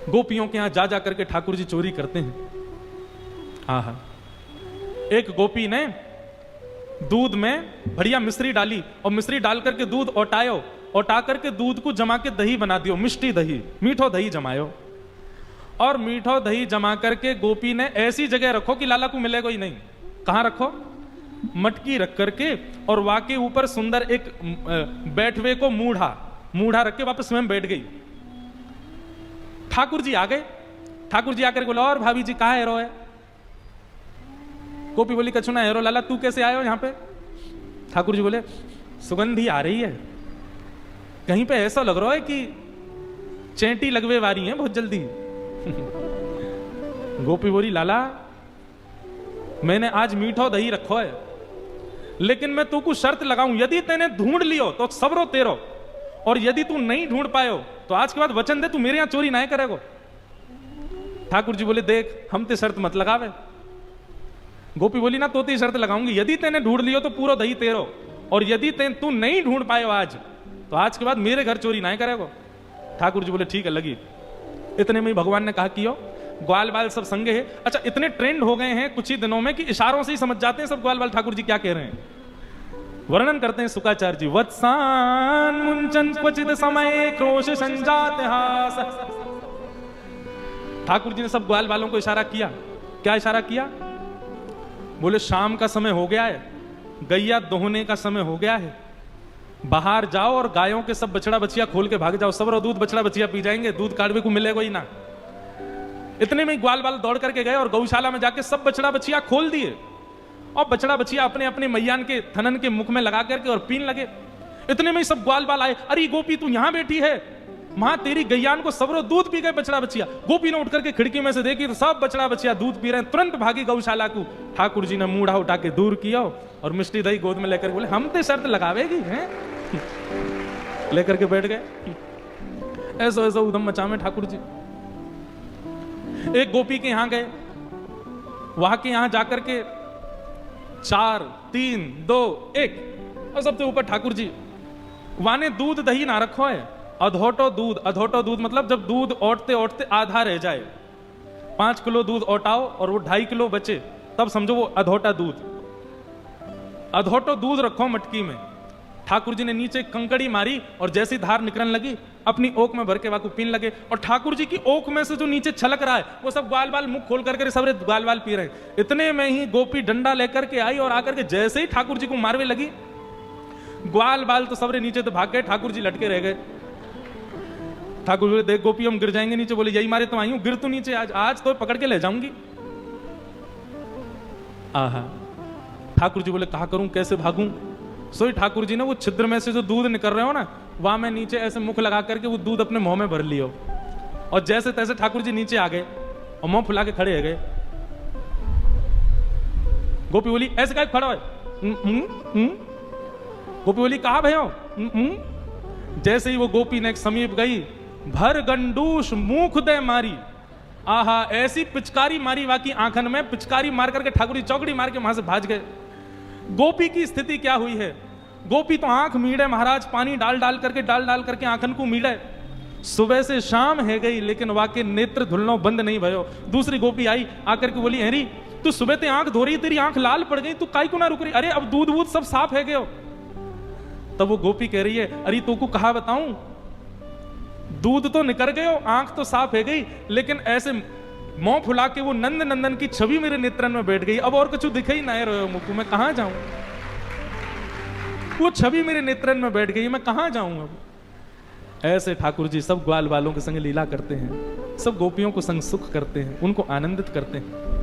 गोपियों के यहां जा जा करके ठाकुर जी चोरी करते हैं। आहा, एक गोपी ने दूध में बढ़िया मिश्री डाली और मिश्री डाल करके दूध ओटायो, ओटा करके दूध को जमा के दही बना दियो, मिष्टी दही, मीठो दही जमायो। और मीठो दही जमा करके गोपी ने ऐसी जगह रखो कि लाला को मिलेगा ही नहीं। कहां रखो? मटकी रख करके, और वाके ऊपर सुंदर एक बैठवे को मूढ़ा रख के वापस स्वयं बैठ गई। ठाकुर जी आ गए। ठाकुर जी आकर बोला, और भाभी जी कहाँ हेरो है? गोपी बोली, कछु ना हेरो लाला, तू कैसे आए हो यहाँ पे? ठाकुर जी बोले, सुगंधी आ रही है, कहीं पे ऐसा लग रहा है कि चेंटी लगवे वारी है बहुत जल्दी। गोपी बोली, लाला मैंने आज मीठो दही रखो है, लेकिन मैं तू को शर्त लगाऊं, यदि तेने ढूंढ लियो तो सबरो तेरो, और यदि तू नहीं ढूंढ पायो तो आज के बाद वचन दे तू मेरे यहां चोरी ना करेगो। ठाकुर जी बोले, देख हम ते शर्त मत लगावे। गोपी बोली, ना तो ती शर्त लगाऊंगी, यदि तेने ढूंढ लियो तो पूरा दही तेरो, और यदि तू नहीं ढूंढ पायो आज तो आज के बाद मेरे घर चोरी ना करेगो। ठाकुर जी बोले, ठीक है लगी। इतने में ही भगवान ने कहा कि ग्वाल बाल सब संगे है। अच्छा, इतने ट्रेंड हो गए हैं कुछ ही दिनों में कि इशारों से ही समझ जाते हैं सब ग्वाल बाल ठाकुर जी क्या कह रहे हैं। वर्णन करते हैं शुकाचार्य जी, वत्सान मुंचन क्वचित समय क्रोश संजात हास। ठाकुर जी ने सब ग्वाल बालों को इशारा किया। क्या इशारा किया? बोले, शाम का समय हो गया है, गैया दोहने का समय हो गया है, बाहर जाओ और गायों के सब बछड़ा बछिया खोल के भाग जाओ, सब दूध बछड़ा बछिया पी जाएंगे, दूध काढ़वे को मिलेगा ही ना। इतने में ग्वाल बाल दौड़ करके गए और गौशाला में जाके सब बछड़ा बछिया खोल दिए, और बछड़ा बछिया अपने अपने मैयान के थनन के मुख में लगा करके और पीन लगे। इतने में ही सब ग्वाल बाल आए, अरे गोपी तू यहां बैठी है, मां तेरी गैयान को सबरो दूध पी गए बछड़ा बछिया। गोपी ने उठ करके खिड़की में से देखी तो सब बछड़ा बछिया दूध पी रहे हैं, तुरंत भागी गौशाला को। ठाकुर जी ने मूढ़ा उठा के दूर किया और मिष्टी दही गोद में लेकर बोले, हम तो शर्त लगावेगी हैं। लेकर के बैठ गए। ऐसा ऐसा उधम मचा में ठाकुर जी। एक गोपी के यहां गए, वहां के यहां जाकर के 4 3 2 1 और सबसे ऊपर ठाकुर जी। वाने दूध दही ना रखो है, अधोटो दूध। अधोटो दूध मतलब जब दूध ओटते ओटते आधा रह जाए, 5 किलो दूध ओटाओ और वो 2.5 किलो बचे, तब समझो वो अधोटा दूध। अधोटो दूध रखो मटकी में। ठाकुर जी ने नीचे कंकड़ी मारी और जैसी धार निकलने लगी अपनी ओक में भर के वाकू पीने लगे। और ठाकुर जी की ओक में से जो नीचे छलक रहा है वो सब ग्वाल बाल मुख खोल करके सब ग्वाल बाल पी रहे हैं। इतने में ही गोपी डंडा लेकर के आई और आकर के जैसे ही ठाकुर जी को मारवे लगी, ग्वाल बाल तो सबरे नीचे तो भाग गए, ठाकुर जी लटके रह गए। ठाकुर जी देख गोपी हम गिर जाएंगे नीचे। बोले, यही मारे तो आई हूं, गिर तू नीचे, आज तो पकड़ के ले जाऊंगी। आहा, ठाकुर जी बोले, कहा करूं, कैसे भागूं? सोई ठाकुर जी ने वो छिद्र में से जो दूध निकल रहे हो ना, वहां में नीचे ऐसे मुख लगा करके वो दूध अपने मुंह में भर लियो, और जैसे तैसे ठाकुर जी नीचे आ गए और मुंह फुला के खड़े हो गए। गोपी बोली, ऐसे क्या खड़ा है? गोपी बोली, कहा भयो? जैसे ही वो गोपी ने समीप गई, भर गंडूश मुख दे मारी। आहा, ऐसी पिचकारी मारी वाकी आंखन में, पिचकारी मार करके ठाकुर जी चौकड़ी मार के वहां से भाज गए। गोपी की स्थिति क्या हुई है? गोपी तो आंख मीड़े महाराज, पानी डाल डाल करके आंखन को मीड़े। सुबह से शाम है गई लेकिन वाके नेत्र धुलनो बंद नहीं भयो। दूसरी गोपी आई, आकर के बोली, हेरी तू सुबह ते आंख धो रही, तेरी आंख लाल पड़ गई, तू काई को ना रुक रही? अरे अब दूध वूध सब साफ है गयो। तब वो गोपी कह रही है, अरे तो को कहा बताऊं, दूध तो निकल गयो, आंख तो साफ है गई, लेकिन ऐसे मुंह फुला के वो नंद नंदन की छवि मेरे नेत्रन में बैठ गई। अब और कुछ दिख ही नहीं रहे मुख, मैं कहां जाऊं? वो छवि मेरे नेत्रन में बैठ गई, मैं कहां जाऊं अब? ऐसे ठाकुर जी सब ग्वाल वालों के संग लीला करते हैं, सब गोपियों को संग सुख करते हैं, उनको आनंदित करते हैं।